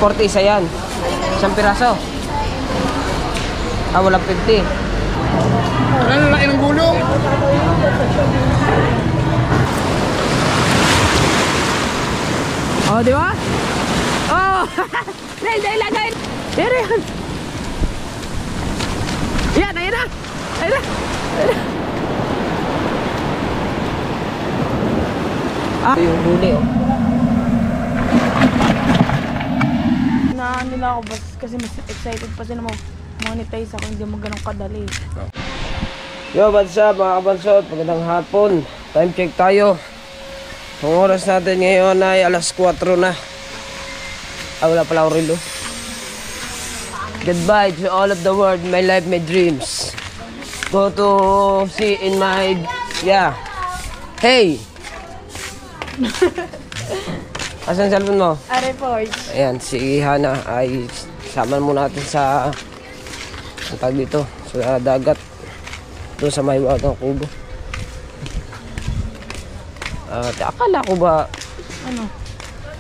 40 isa yan. Isang piraso. Ah, walang 50. Ano laki ng gulong? Oh, di ba? Oh! Hindi, ilagay! Pero yan! Yan, ayun na! Ayun na! Ah! Yung huli, oh. Nila ako kasi mas excited pa sila monetize ako, hindi mo ganun kadali. Yo, what's up mga kabansot? Magandang hapon. Time check tayo. Ang oras natin ngayon ay alas 4 na. Ah, wala pala akong relo. Goodbye to all of the world, my life, my dreams. Go to see in my... Yeah. Hey! Asan cellphone mo? Are po. Ayan, si Hana ay sama muna natin sa ang tag dito, sa dagat doon sa may wagang kubo. Akala ko ba Ano?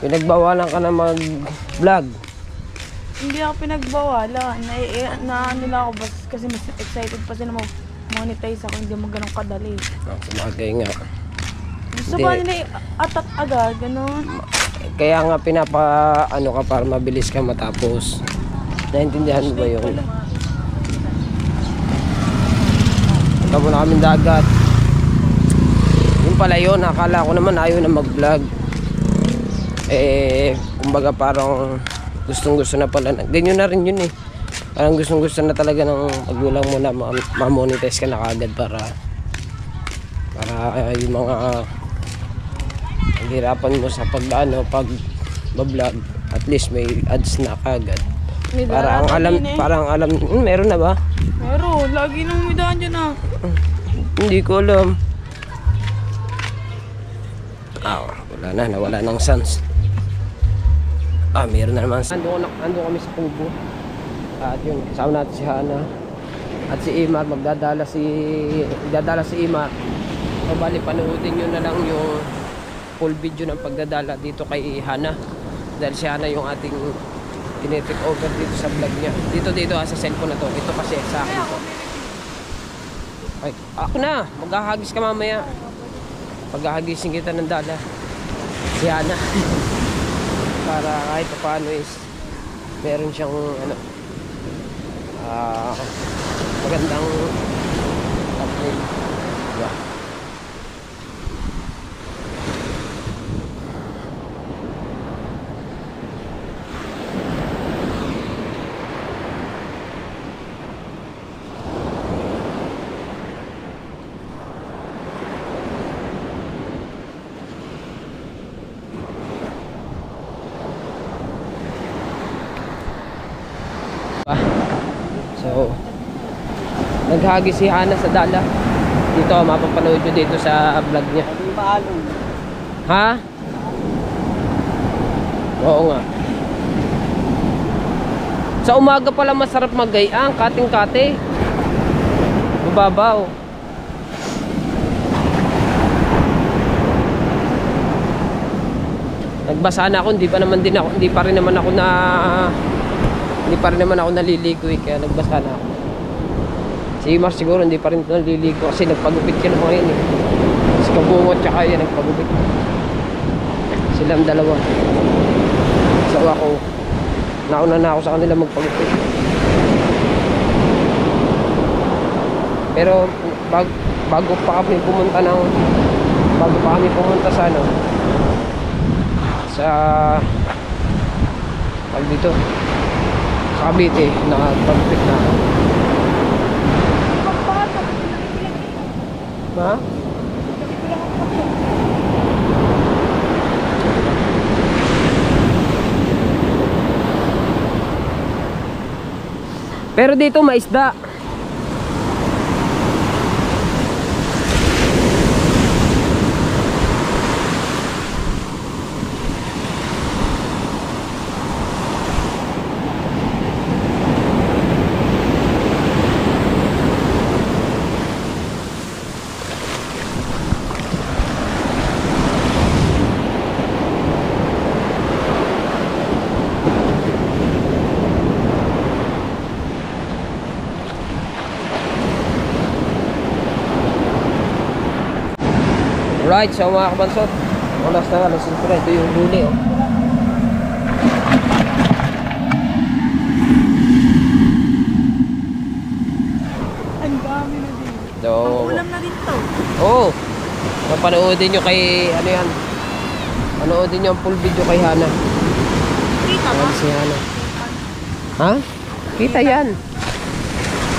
pinagbawalan ka na mag-vlog? Hindi ako pinagbawalan. Nila ako kasi mas excited pa sila monetize ako, hindi mo ganun kadali. Sabagay nga. Gusto ba nila atat agad, ganun? Kaya nga ano ka para mabilis ka matapos. Naintindihan mo ba yun? Ito muna kaming dagat. Yung pala yun, akala ko naman ayaw na mag-vlog. Kumbaga parang gustong gusto na pala. Ganyan na rin yun eh. Parang gustong gusto na talaga ng magulang mo na ma-monetize ka na kagad para yung mga hirapan mo sa pag vlog, at least may ads na kagad. Parang alam, meron na ba? Meron, lagi nang umidaan dyan ah. Hindi ko alam. Wala na, nawala ng sans. Meron na naman. Ando kami sa kubo. At yun, kasama natin si Hana at si Imar. Magdadala si Imar. Bali, panoodin nyo na lang yung full video ng pagdadala dito kay Hana. Dahil si Hana yung ating tinitake over dito sa vlog niya. Dito sa cellphone na to. Ito kasi sa akin to. Ay, ako na. Maghahagis ka mamaya. Paghahagisin kita ng dala. Si Hana. Para kahit paano is meron siyang magandang thumbnail. Diba? So, naghagis si Hana sa dala. Dito, mapapanood nyo dito sa vlog niya. Ha? Oo nga. Sa umaga pala masarap mag-gayang, kating-kate. Mababaw. Nagbasa na ako, hindi pa rin naman ako naliligo eh, kaya nagbasa na ako. Si Imar siguro hindi pa rin naliligo kasi nagpagupit siya naman ngayon eh. Si Kabungot tsaka yan nagpagupit. Silang dalawa. So ako, nauna na ako sa kanila magpagupit. Pero bago pa kami pumunta sa dito sa Cavite, nakapagpit na ako. Ha? Pero dito may isda. Alright, so mga kabansot, oras na alas 5 na. Ito yung huli, oh. Ang dami na din. So, Ulam na din to. oo. Mapanoodin nyo kay, ano yan. Panoodin nyo ang full video kay Hana. Kita ba? Ayan si Hana. Ha? Kita yan.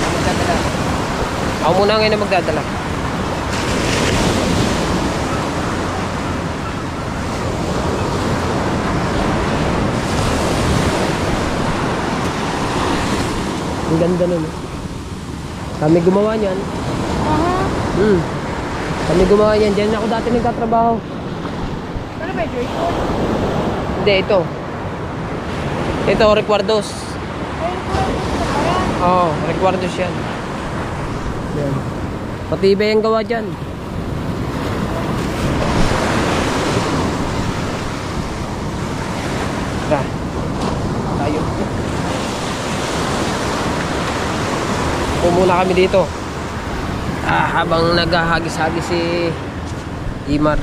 Magdadala. Ako muna ngayon na magdadala. Ang ganda nun. Kami gumawa niyan. Kami gumawa niyan. Diyan ako dati nagtatrabaho. Ano ba yun? Hindi, ito. Ito, Recuerdos. Oo, Recuerdos yan. Yan. Matibay ang gawa dyan. Tara. Tayo. Upo muna kami dito. Habang naghahagis-hagis si Imar.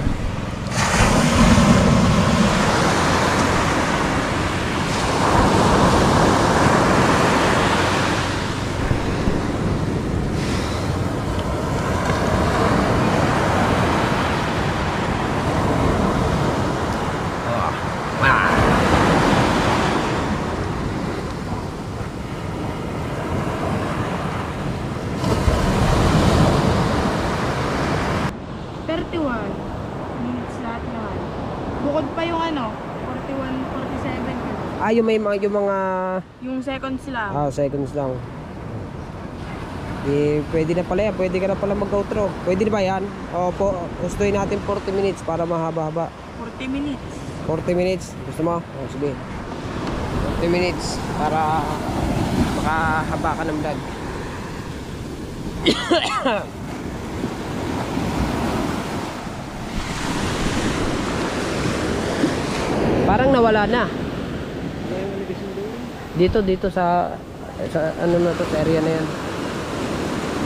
Bukod pa yung ano, 41, 47. Yung may mga Yung seconds lang. seconds lang. Pwede na pala yan. Pwede ka na pala mag-outro. Pwede na ba yan? Gustuin natin 40 minutes para mahaba-haba. 40 minutes. 40 minutes. Gusto mo? Sige. 40 minutes para makahaba ka ng vlog. Parang nawala na. Dito sa ano na to, sa area na yan.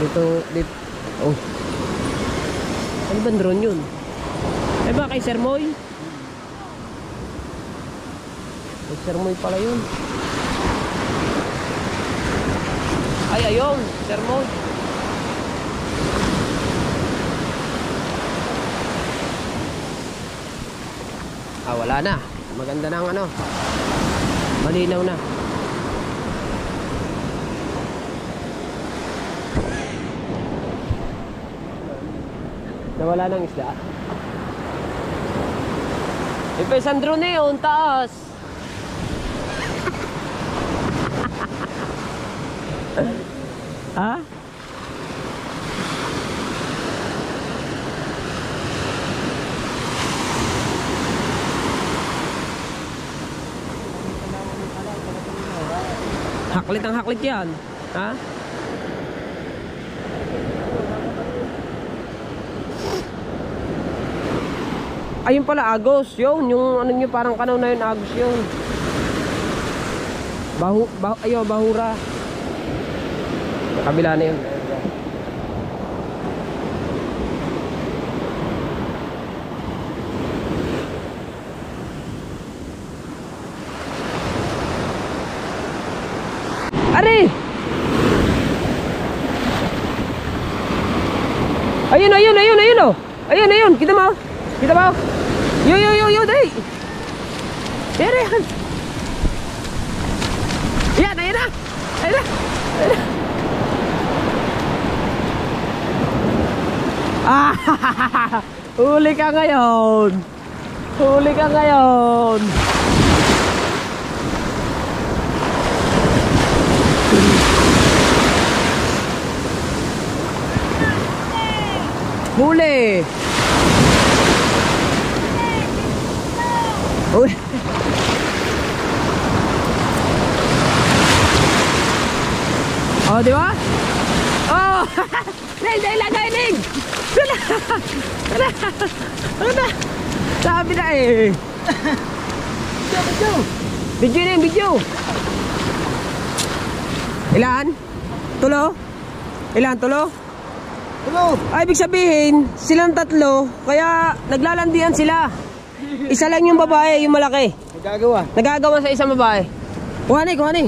Dito. Oh. Ano ba drone yun? Ay ba kay Sir Moy? Kay Sir Moy pala yun. Ay ayun, Sir Moy. Wala na. Maganda na ang ano. Malinaw na. Nawala ng isda. Ipa isang drone eh, ang taas. Ha? Haklit ang haklit yan. Ha? Ayun pala, Agos. Yun, yung ano nyo, parang kanaw na yun, Agos yun. Bahura. Kabila na yun. Ari! Ayun oh. Ayun, kita mo. Yo, dai. Dere. Yan, ayun na. Huli ka ngayon. Huli. Uy. Oh, di ba? Oh! Ning! Ano? Sabi na eh. Video. Ilan? Tulo? Ano? Ay, ibig sabihin, silang tatlo, kaya naglalandian sila. Isa lang yung babae, yung malaki. Magagawa. Nagagawa sa isang babae. Kuhani, kuhani.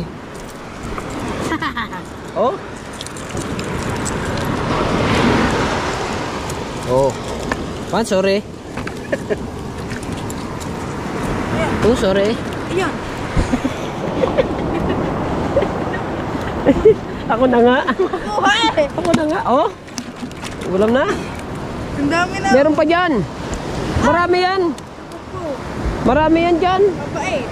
Oh. Oh. Man, sorry. Oh, sorry. Ayan. Ako na nga. Buhay! Ako na nga. Oh. Ulam na. Ang dami na. Meron pa dyan. Marami yan. Marami yan dyan. Mabait.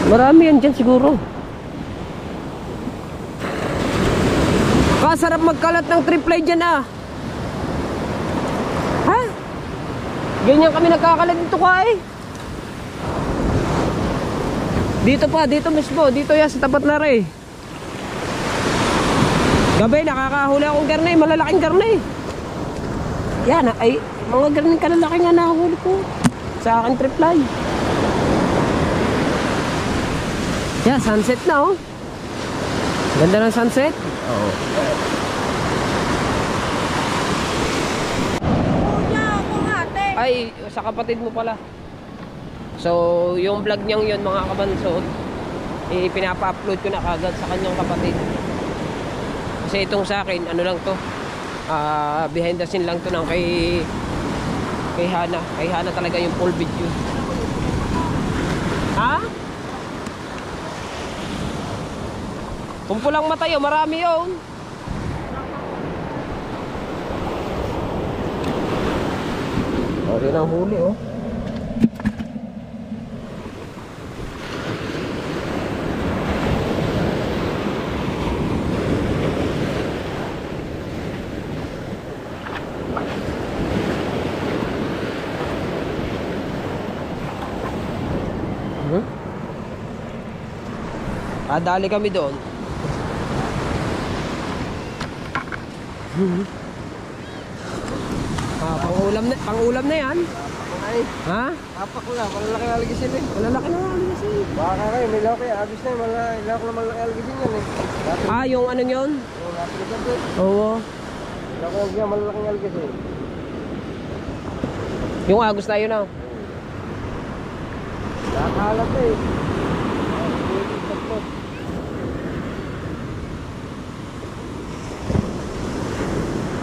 Marami yan dyan siguro. Kasarap magkalat ng triple dyan ah. Ha? Ganyan kami nagkakalat dito ka eh. Dito pa, dito mismo. Dito yan sa tapat na rin. Gabi nakakahuli akong garne. Malalaking garne. Yan ay mga garne kalalaki nga nakahuli ko. Sa akin triple. Yeah, sunset na oh. Ganda ng sunset. Oo. Kuya, ako ate. Ay, sa kapatid mo pala. So, yung vlog niyang yun mga kabansod, pinapa-upload ko na kagad sa kanyang kapatid. Kasi itong sa akin, ano lang to, behind the scene lang to ng kay Hana. Kay Hana talaga yung full video. Ha? Kumpulang mata yun, marami yun. Oh, yun ang huli oh. Dali kami doon. Pangulam na yan. Ay, Ha? apak ko lang. Malalaki algisin eh. Malalaki na nga kasi. Baka kayo, may laki. Abis na yung ilak na malalaki algisin yan eh. Dati, Yung ano yun? yung natin ito doon. Oo. Ilak ko lang malalaking algisin. Yung agos na yun ah. Nakahalat eh.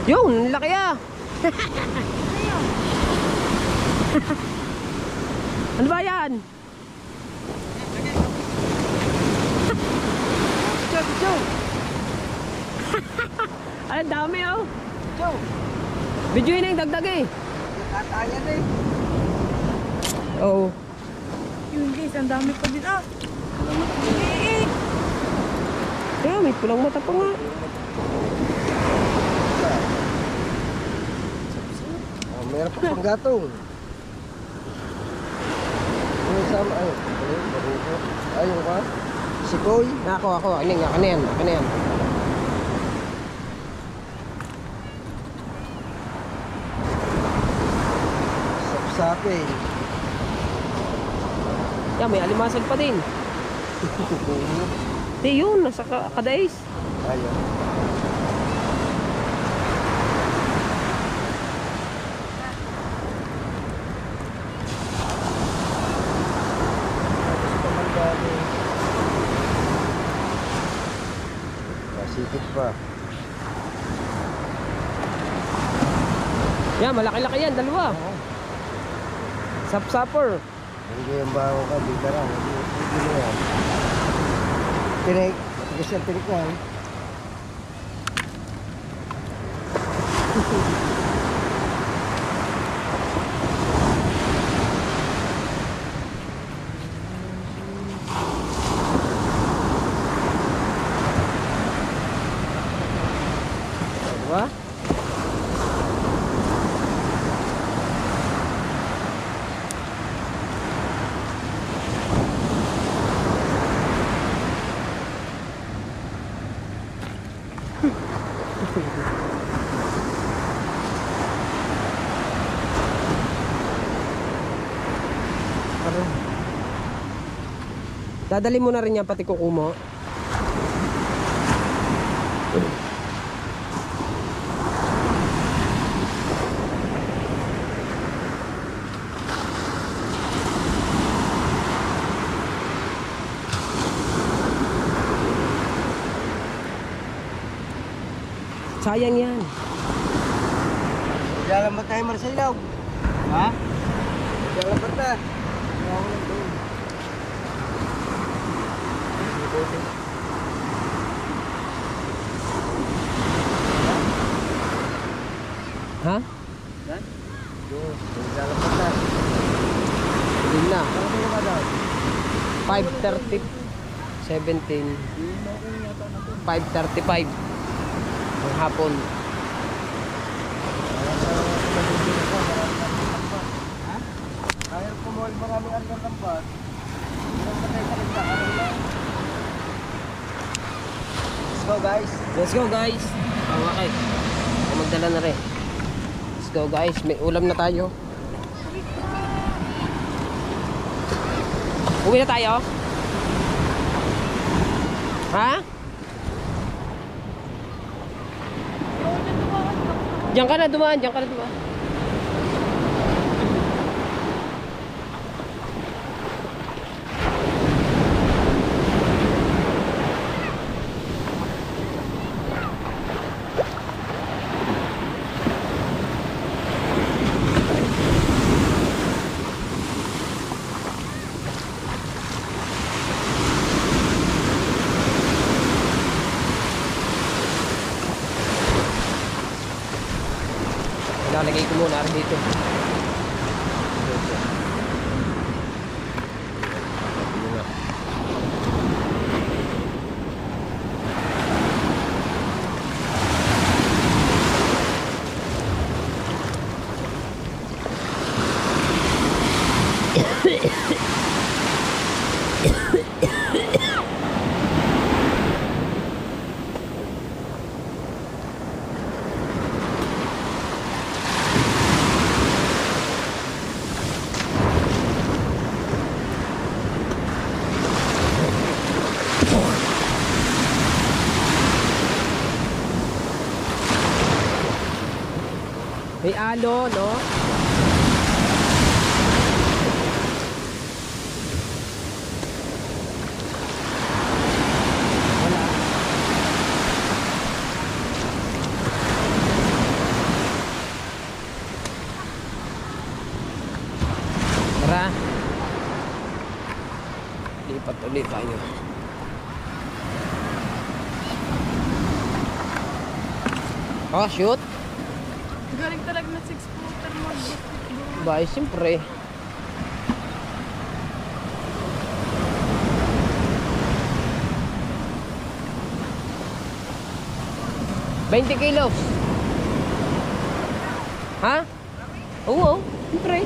Yun, laki ah. Ano ba yan? Ang dami oh. Video yun yung dagdag eh. Tatayan eh. Oo. Yun guys, ang dami pa din. Eh. Kaya may pulang mata pa nga. Meron pa pang gatong. Ano sama? Ayun ka? Sikoy? Ako. Ano yan? Sapsape. Yan, may alimasag pa din. Di yun, nasa kadays. Ayun. Sikit pa. Yan, malaki-laki yan, dalawa. Sapsaper. Hindi yung baho ka, di ka lang. Hindi mo yan. Tinik. Matigas yung tinik na. Diba? Tara. Dadali mo na rin yan pati kuko mo. Sayang yan. Jalan ba tayo, Marcelo? Ha? Jalan ba tayo? Ako lang doon. Ha? Yan? Doon. Jalan ba tayo? Hindi na. Ano ba daw? 5:30. 17. 5:35. Ng hapon. Ha? Kaya kumol maraming andang lambat. Ilang ba tayo sa nagkakaroon lang? Let's go guys. Let's go guys. Okay. Magdala na rin. Let's go guys. May ulam na tayo. Uwi na tayo? Ha? Diyan ka na dumaan. Diyan ka na dumaan. Lalagay ko muna dito. May alo, no? Wala. Tara. Lipat ulit tayo. Oh, shoot. Galing talaga na 6-footer mag-basketball. Ba, siyempre. $20 kilos. Ha? Oo, siyempre.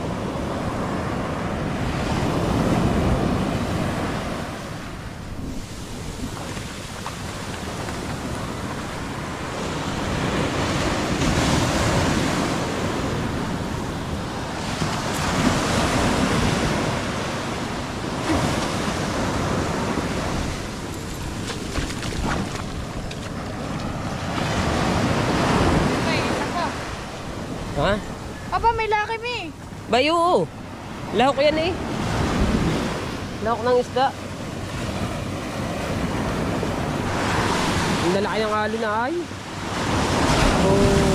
Ha? Aba, may laki mi. Bayo. Lahok yan eh. Lahok ng isda. Ang lalaki ng alo na ay. Oh.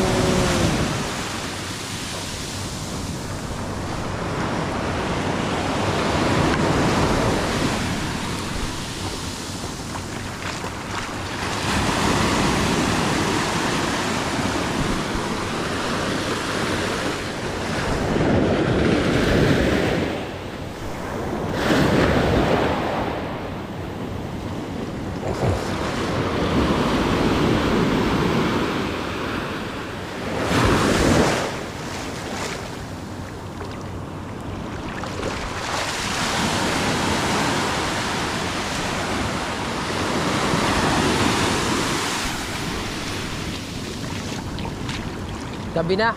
Gabi na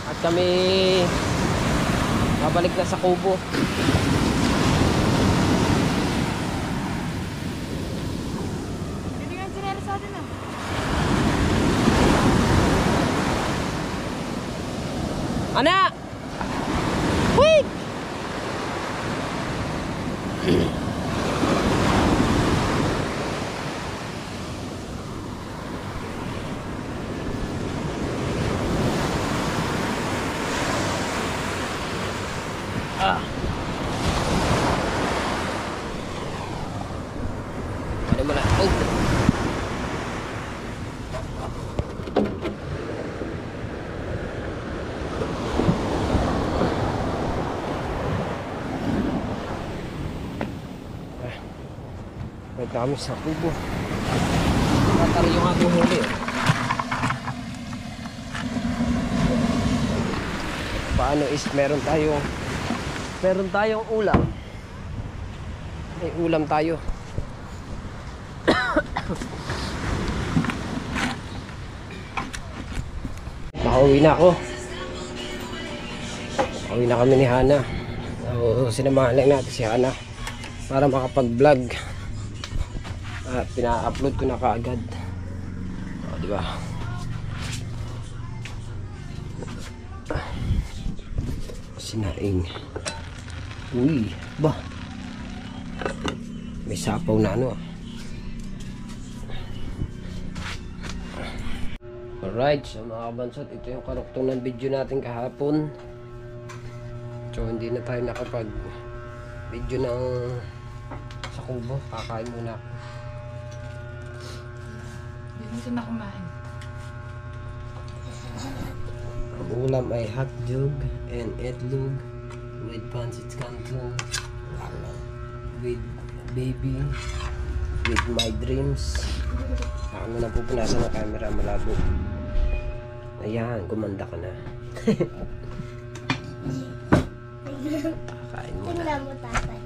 at kami babalik na sa kubo. Ah. Ano mo na? Oh. Wait na kami sa kubo. Tatari yung ating huli. Paano is meron tayong ulam. May ulam tayo. Makauwi na ako. Makauwi na kami ni Hana. So, sinamahan lang natin si Hana para makapag-vlog. At pina-upload ko na kaagad. O, diba? Sinaing. Uy, ba? May sapaw na ano. Alright, so mga kabansot, ito yung karuktong ng video natin kahapon. So hindi na tayo nakapag video ng sa kubo. Kakain muna ako. Hindi na kumain. Ang ulam ay hotdog and itlog with pancit canton, with baby, with my dreams. Ako na pupunasan ng camera, malabo. Ayan, gumanda ka na. Kain mo na. Tingnan mo, tatay.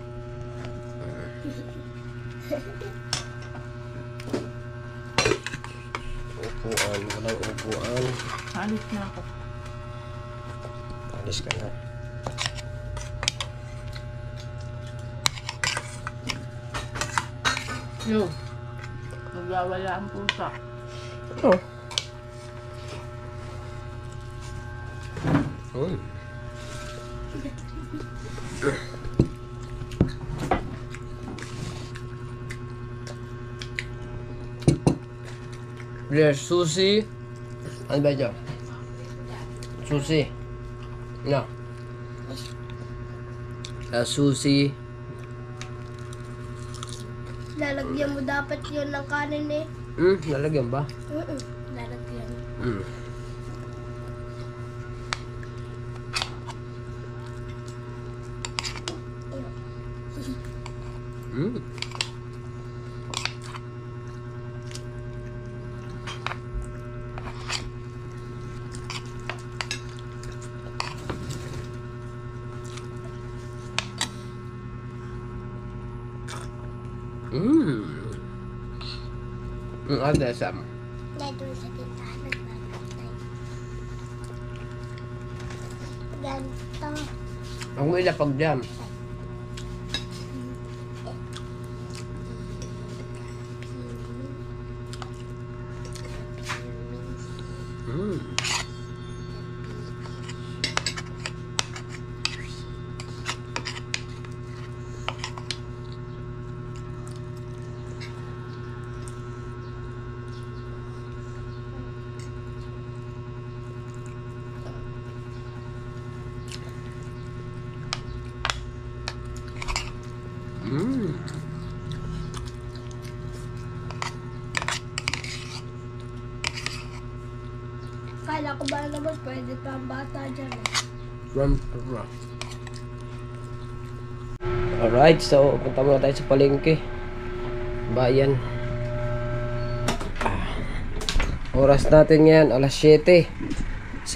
Upuan, walang upuan. Alis na ako. Alis ka na. Yo, magwawala ang pusa. Oh. Oh. There's sushi. Ano ba ito? Sushi. No. Sushi. Lalagyan mo dapat yun ng kanin eh. Lalagyan ba? Lalagyan. Ada sama. Dito sa tindahan nagbabantay. Ganito. Ang ila pag jam. Kala ko ba naman pwede pa ang bata dyan eh. Alright, so punta muna tayo sa palengke. Bayan. Oras natin ngayon, alas 7:59.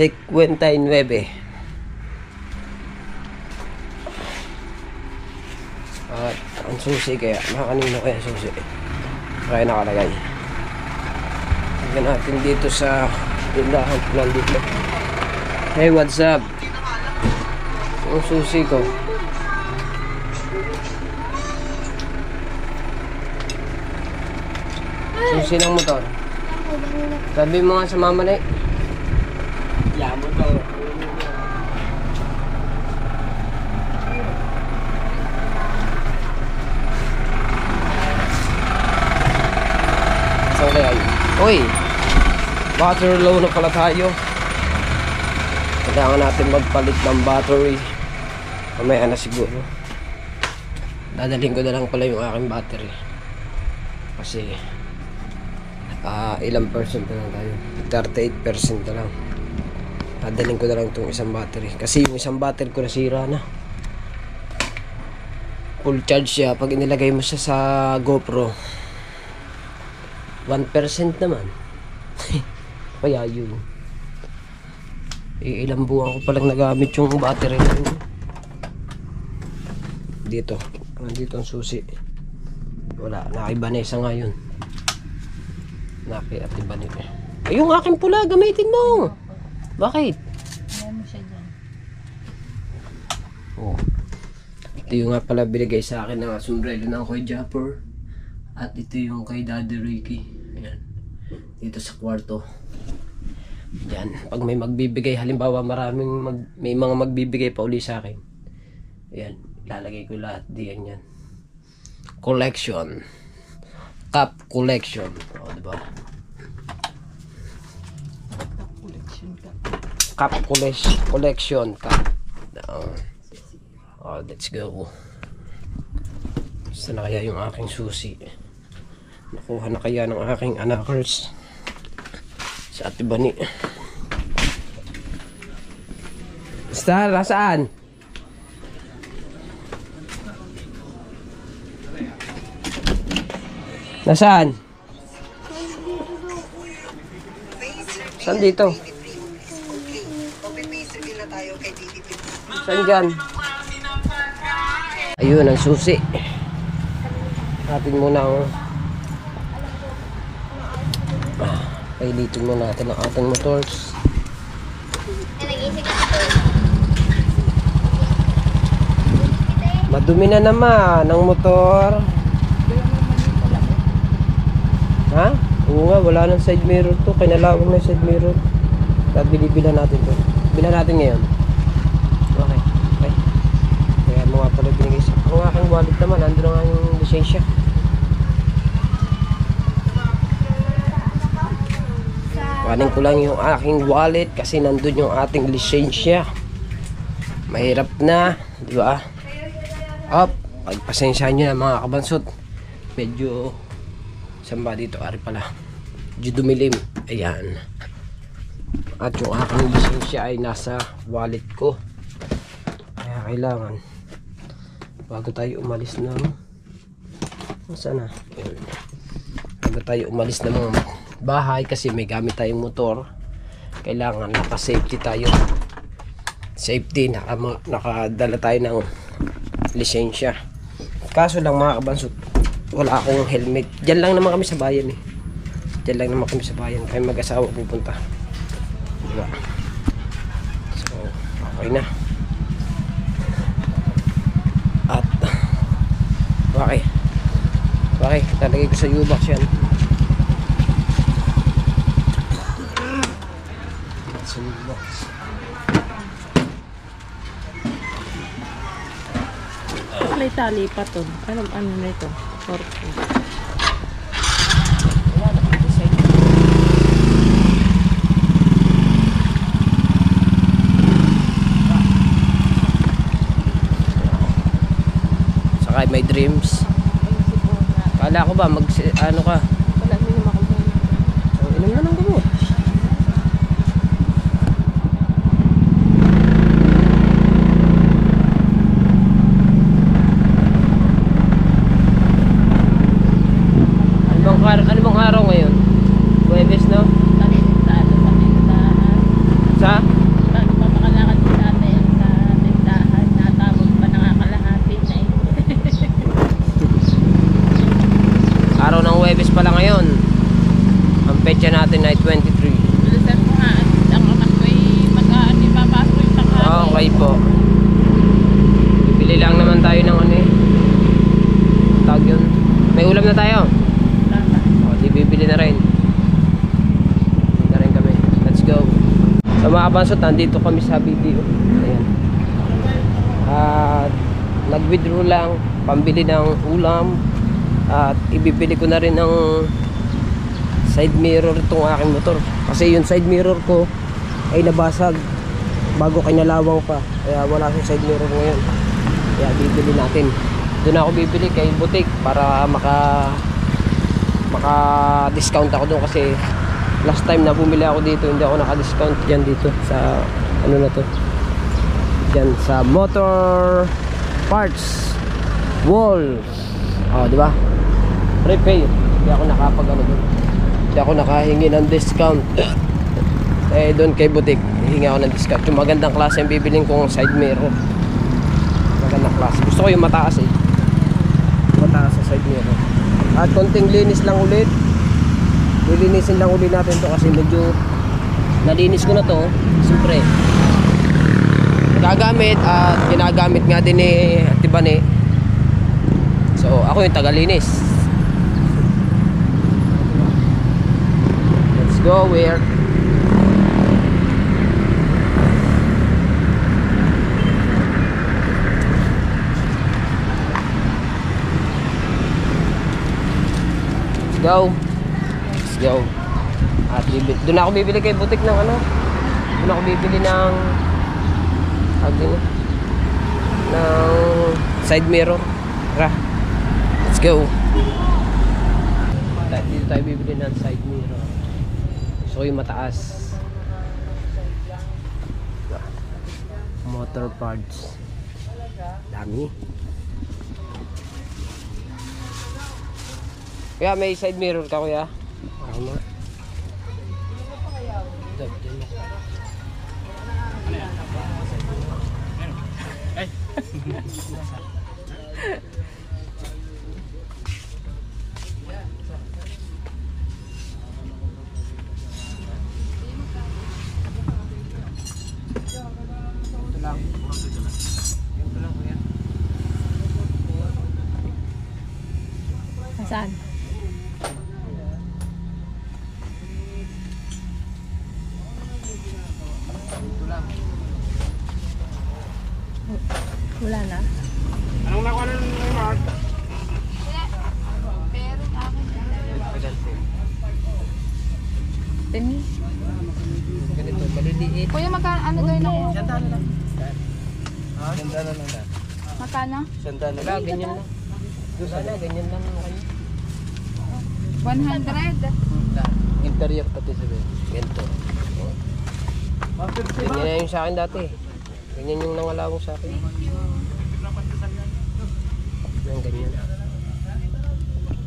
At ang susi kaya, kanino kaya susi? Kaya nakalagay. Tignan natin dito sa tindahan nandito. Hey, what's up? Ang susi ko. Susi ng motor. Sabi mo nga sa mama na Yamo daw. Uy, battery low na pala tayo. Kailangan natin magpalit ng battery. Mamaya na siguro. Dadalhin ko na lang pala yung aking battery. Kasi ilang percent na lang tayo? 38% na lang. Dadalhin ko na lang itong isang battery. Kasi yung isang battery ko nasira na. Full charge siya. Pag inilagay mo siya sa GoPro, 1% naman. Kaya yun. Ilang buwan ko palang nagamit yung battery na yun. Dito. Nandito ang susi. Wala. Naki-Vanessa nga yun. Naki-Vanessa. Ay, yung aking pula, gamitin mo. Bakit? Ano mo siya dyan? Oh. Ito yung nga pala binigay sa akin ng sombrero ng Kuya Japper. At ito yung kay Daddy Ricky. Ayan. Dito sa kwarto. Yan. Pag may magbibigay, halimbawa may mga magbibigay pa uli sa akin. Ayan. Lalagay ko lahat diyan yan. Collection. Cup collection. O, diba? Cup collection. Cup. Oh, let's go. Saan na kaya yung aking susi? Nakuha na kaya ng aking anakers sa Ate Bani. Star, nasaan? Nasaan? Saan dito? Saan dyan? Ayun ang susi. Atin muna ang pailitin muna natin ang ating motors. Madumi na naman ang motor. Ha? Oo nga, wala nang side mirror to. Kinalawang na side mirror. Kaya bilibilan natin to. Bilan natin ngayon. Okay. Okay. Kaya mga pala binigay sa ang aking wallet naman. Nandun na nga yung lisensya. Kuhanin ko lang yung aking wallet kasi nandun yung ating lisensya. Mahirap na. Di ba? Up. Pagpasensyahan nyo na mga kabansot. Medyo saan ba dito? Ari pala. Medyo dumilim. Ayan. At yung aking lisensya ay nasa wallet ko. Kaya kailangan bago tayo umalis ng saan na? Ayan. Bago tayo umalis ng mga bahay kasi may gamit tayong motor. Kailangan naka-safety tayo. Safety. Nakadala tayo ng lisensya. Kaso lang mga kabansot, wala akong helmet. Diyan lang naman kami sa bayan eh. Diyan lang naman kami sa bayan. Kami mag-asawa pupunta. Diba? So, okay na. At, okay. Okay, talagay ko sa U-box yan. Sa U-box. May tali pa to. Ano na ito? Porto. Saka may dreams. Kala ko ba ano ka? Wala mo yung makuha. Inom na ng gamot. Ano bang araw ngayon? Huwebes, no? Sa? Papakalakad din natin sa tindahan. Natabog pa nakakalahati na eh. Araw ng Huwebes pala ngayon. Ang petsa natin ay 23. Bilisan mo nga. Ang anak ko ay papasok yung tanghali. Okay po. Bibili lang naman tayo ng ano eh. Tawag yun. May ulam na tayo. Bibili na rin. Bibili na rin kami. Let's go. Sa mga kabansot, nandito kami sa BDO. Ayan. At nag-withdraw lang, pambili ng ulam. At ibibili ko na rin ng side mirror itong aking motor. Kasi yung side mirror ko ay nabasag bago kinalawang pa. Kaya wala siyang side mirror ngayon. Kaya bibili natin. Doon ako bibili kay butik para maka discount ako doon, kasi last time na bumili ako dito hindi ako naka-discount diyan dito sa ano na to. Diyan sa motor parts wall. Oh, di ba? Repair. Hindi ako nakapag ano doon. Hindi ako nakahingi ng discount. Eh doon kay butik hihingi ako ng discount. Yung magandang klase ang bibiling kong side mirror. Magandang klase. Gusto ko yung mataas eh. Mataas sa side mirror. At konting linis lang ulit. Lilinisin lang ulit natin to kasi medyo nalinis ko na to. Siyempre gagamit at ginagamit nga din ni Tibane. So ako yung tagalinis. Let's go where go. Let's go. At doon ako bibili kay butik ng ano. Doon ako bibili ng side mirror. Tara. Let's go. Dito tayo bibili ng side mirror. So yung mataas. Motor parts. Dami. Kuya, may side mirror ka kuya? Tama. Saan? Wala na. Anong nakuha ng Mark? Tini. Ganito, maliliit. Kuya, magkano ano daw yun ako? Sandaan lang. Sandaan lang na. Magkano? Sandaan lang. Wala, ganyan lang. Sana, ganyan lang kayo. 100. Interior pati sabihin. Ganito. Ganyan na yung sa akin dati. Ganyan yung nangalawang sa akin. Yan, ganyan.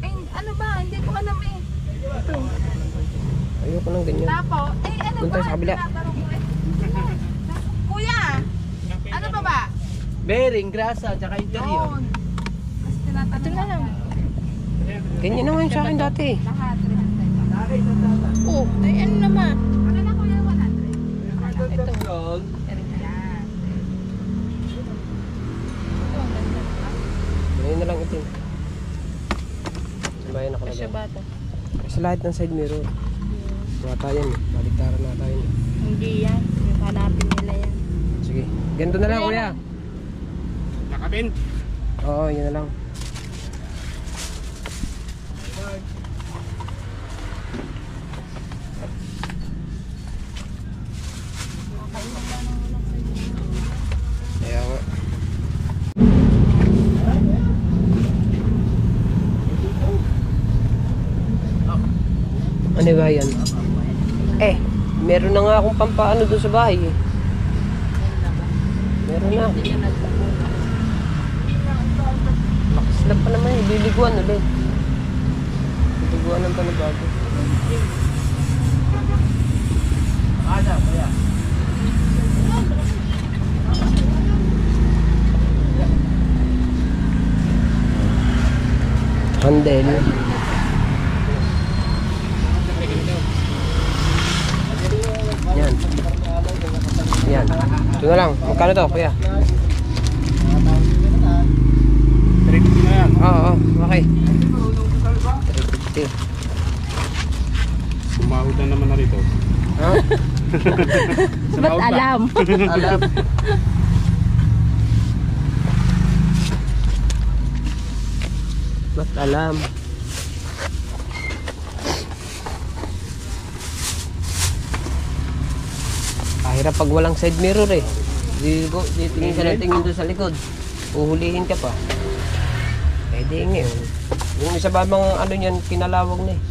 Eh, ano ba? Hindi ko alam eh. Ito. Ayoko ng ganyan. Tapo. Eh, ano Doon ba? tayo sa kabila. Kuya! Ano ba ba? Bearing, grasa, tsaka interior. Yun. Kasi tinatanong. Ito na lang. Ganyan naman yung sa akin dati. Lahat, 300. Oh, ay ano naman? Ano na kuya, 100? Ito. Ganyan na lang itim. Sabayan ako na Kasya lang. ba ito? Sa lahat ng side mirror. Nata yan eh. Baliktaran nata yun eh. Hindi yan. Yung hanapin nila yan. Sige. Ganito na lang kuya. Nakabin. Oo, yun na lang. Kaya nga. Ano ba yan? Eh, meron na nga akong pampaano doon sa bahay eh. Meron na. Makaslap pa naman eh. Liliguan ulit. Liliguan ng panabago. Ada, kuya. Handle. Yan. Yan. Ito na lang. Magkano to, kuya? 350 na yan. Oo, okay. 350. Sumahod na naman na rito. Ha? Ba't alam? Alam. Ba't alam? Mahirap pag walang side mirror eh. Di tingin ka ng tingin doon sa likod. Uhulihin ka pa. Eh di ngayon. Yung isa ba mga ano niyan, kinalawag na eh.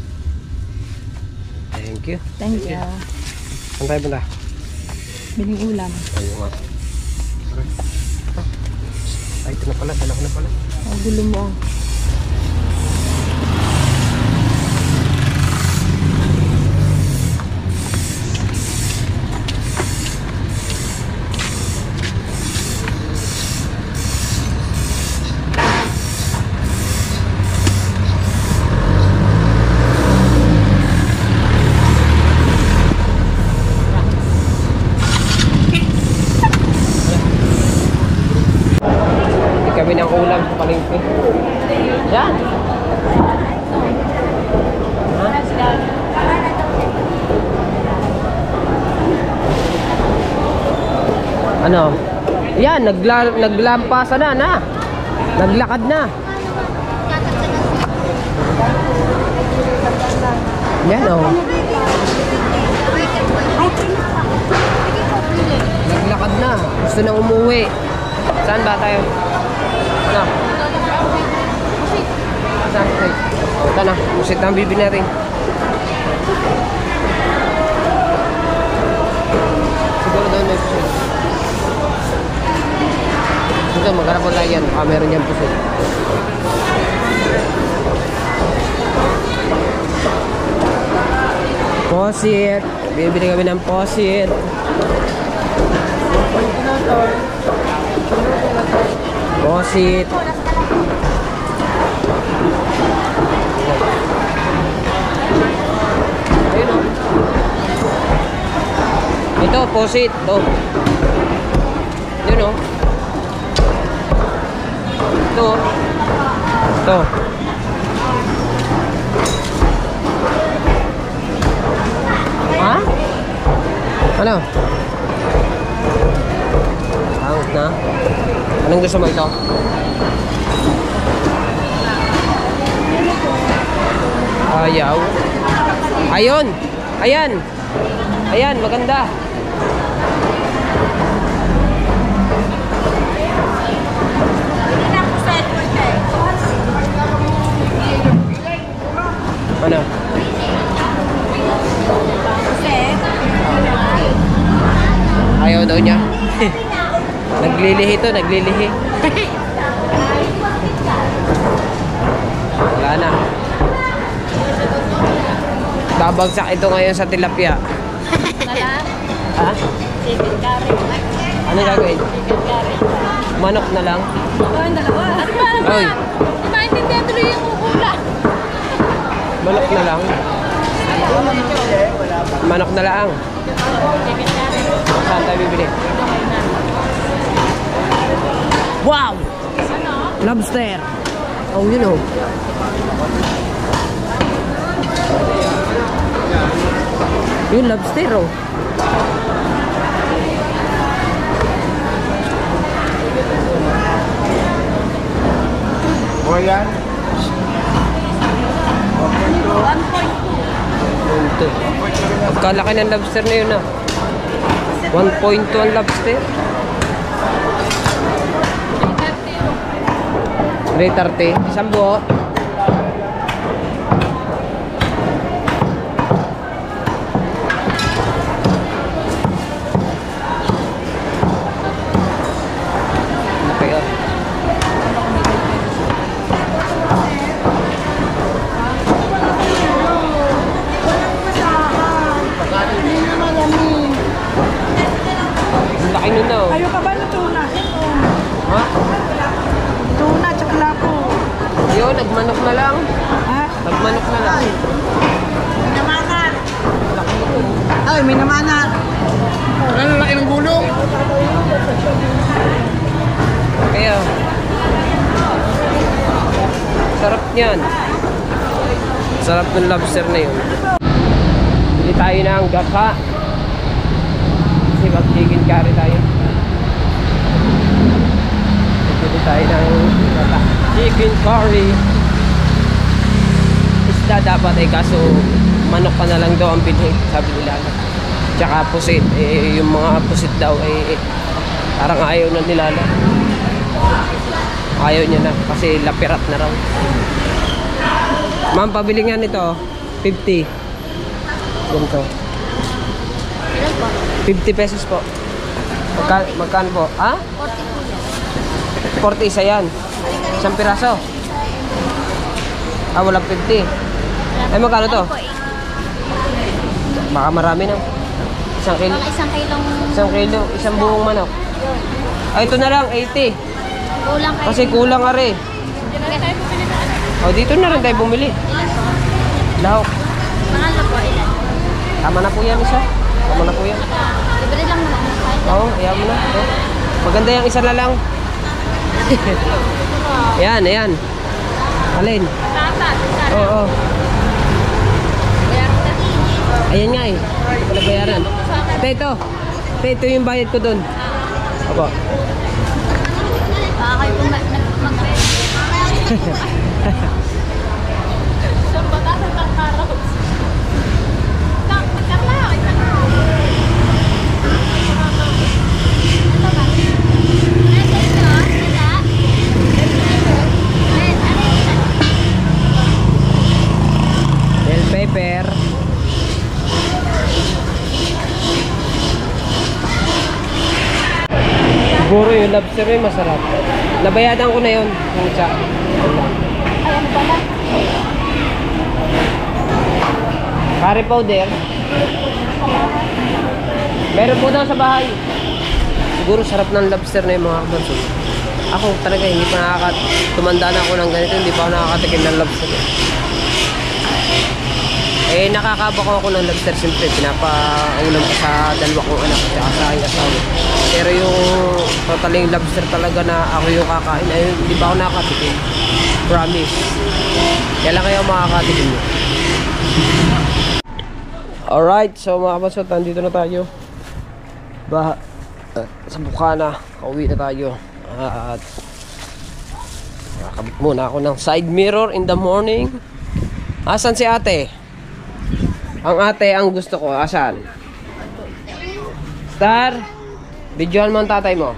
Thank you. Thank you. Saan tayo punta? Biling ulam. Ayun nga. Ay, ito na pala. Dala ko na pala. Ang gulo mo. Kami ng ulam sa palengke. Yan. Ano? Yan, naglampasa na. Naglakad na. Yan oh. Naglakad na. Gusto na umuwi. Saan ba tayo? Ano? Saan? Ito na. Musit na ang bibi natin. Siguro doon may pusit. Ito, maghanap po tayo yan. Meron yan pusit. Posit. Bibili kami ng posit. Posit. Ayun o. Ito, posit. Ito. Yun o. Ito. Ito. Ha? Ano? Out na. Anong gusto mo ito? Ayaw. Ayun. Ayan. Ayan, maganda. Ano? Ayaw daw niya. Naglilihi to, naglilihi. Wala na. Babagsak ito ngayon sa tilapia. Ha? Chicken curry. Ano gagawin? Chicken curry. Manok na lang? Oo, ang dalawa. Ano ba naman? Oy. Di maintindihan tuloy yung ugula. Manok na lang? Manok na lang. Chicken curry. Saan tayo bibili? Wow! Ano? Lobster! Oh, you know. Yung lobster, oh. O yan. 1.2. Pagkalaki ng lobster na yun, ah. 1.2 ang lobster. 330. Isang buo. Okay, oh. Ang laki nun na, oh. Ayaw ka ba na tuna? Ha? Tuna, tsaka lapo. Yun, nagmanok na lang. Ha? Nagmanok na lang. Minamana. Laki nito. Ay, minamana. Ano laki ng gulong? Kaya, sarap niyan. Sarap ng lobster na yun. Bili tayo ng gaka. Kasi mag-chicken curry tayo. Bili tayo ng gaka. Chicken curry. Isda dapat eh, kaso manok pa na lang daw ang bilhin, sabi nila. Tsaka pusit. Eh, yung mga pusit daw eh, parang ayaw na nilala. Ayaw niya na kasi lapirat na raw. Ma'am, pabili nga nito. 50. Ganito. Ilan po? 50 pesos po. Magkano po? Ah? 40 po yan. 40 isa yan. Isang piraso. Ah, walang 50. Eh, magkano to? Ano po, 80. Baka marami na. Isang kilo. Baka isang kilong... Isang kilo. Isang buong manok. Ay, ito na lang. 80. Kulang kayo. Kasi kulang nga rin. O, dito na rin tayo bumili. Ilan po? Lahok. Mahal na po, ilan? Tama na po yan isa. Tama na po yan. Libre lang naman na kahit. Oo, ayaw mo na. Eh, maganda yung isa na lang. Yan, ayan. Alin? Oo. Ayan nga eh. Wala bayaran. Ito. Ito yung bayad ko dun. Opo. Baka kayo po mag-rent. Bell pepper. Siguro yung lobster yung masarap. Nabayadan ko na yun. Yung isa. Curry powder. Meron po daw sa bahay. Siguro sarap ng lobster na yung mga kabanso. Ako talaga hindi pa tumanda na ako ng ganito. Hindi pa ako nakakatikim ng lobster. Eh, nakakabako ako ng lobster. Siyempre, pinapaulam ko sa dalawa kong anak at sa aking asawa. Pero yung totaling lobster talaga na ako yung kakain, ay hindi ba ako nakakatikim? Promise. Kailan kayo makakatikim nyo? Alright, so mga kabasot, nandito na tayo. Sa Bukana, kauwi na tayo. At nakakabit muna ako ng side mirror in the morning. Asan si ate? Ang ate ang gusto ko, asan? Star, videohan mo ang tatay mo.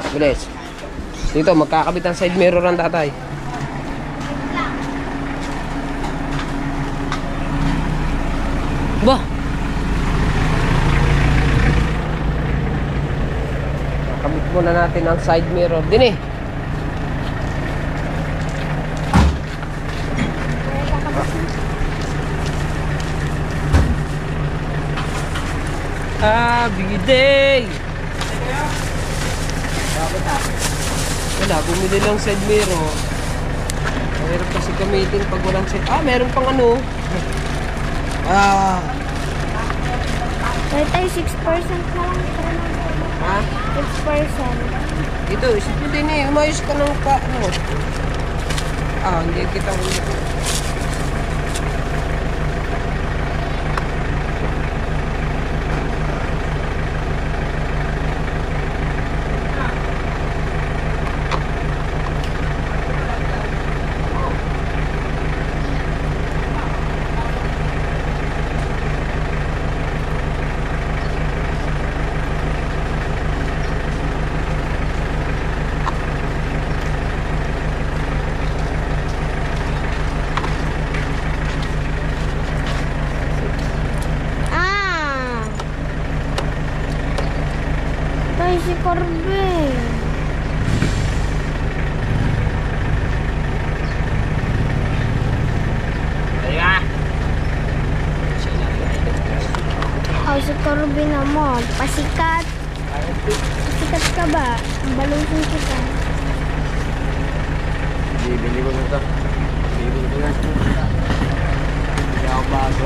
Bilis. Dito, magkakabit ang side mirror ang tatay. Ba? Kakabit muna natin ang side mirror din eh. Big day! Wala, bumili lang side mirror. Mahirap kasi gamitin pag walang side. Meron pang ano. 6% na lang. Ha? 6%. Ito, isip nyo din eh. Umayos ka ng ano. Hindi kita ulit. Si Corbin. Si Corbin naman. Pasikat. Pasikat ka ba? Balusin kita. Bibili ko na ito. Bibili ko na ito. Hindi ako bago.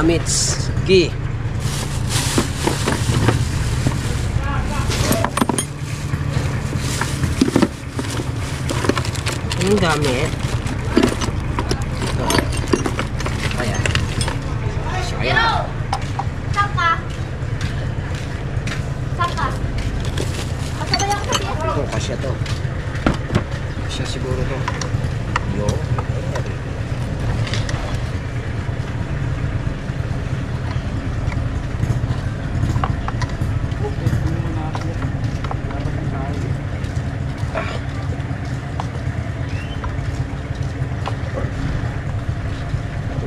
gamit. Sige. Yung gamit. Ayan. Ayan. Saka. Saka. Pasabayan ko sa tiyan. Ito, kasya to. Kasya siguro to. Yo.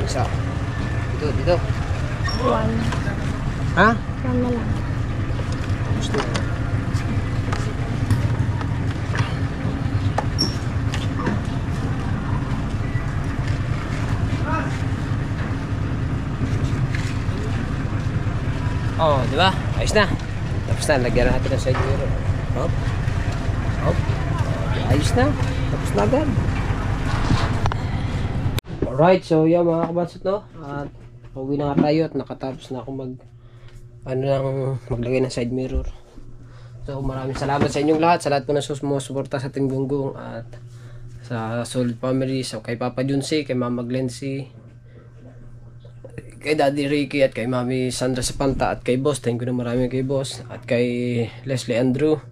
Isa. Dito. One. Ha? One na lang. Gusto. Oh, di ba? Ayos na. Tapos na, lagyan natin ng side mirror. Hop. Hop. Ayos na. Tapos na agad. Alright, so yan mga kabansot, no? At pauwi na nga tayo at nakatapos na ako maglagay ng side mirror. So maraming salamat sa inyong lahat, sa lahat po na sumusuporta sa Team Gunggong at sa Solid Family, sa kay Papa Junsi, kay Mama Glency, kay Daddy Ricky at kay Mami Sandra Sapanta at kay Boss. Thank you na marami kay Boss at kay Leslie Andrew,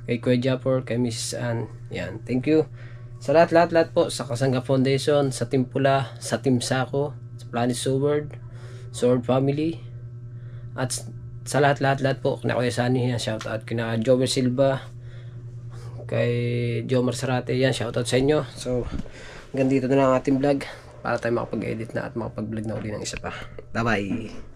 kay Kuya Japor, kay Mrs. Ann. Yan, thank you sa lahat po, sa Kasangga Foundation, sa Team Pula, sa Team Sako, sa Planet Sword Family, at sa lahat po, kina Kuya Sunny, yan, shout out kina Jover Silva, kay Jomar Sarate, yan, shout out sa inyo. So hanggang dito na lang ang ating vlog para tayo makapag-edit na at makapag-vlog na uli ng isa pa. Bye bye.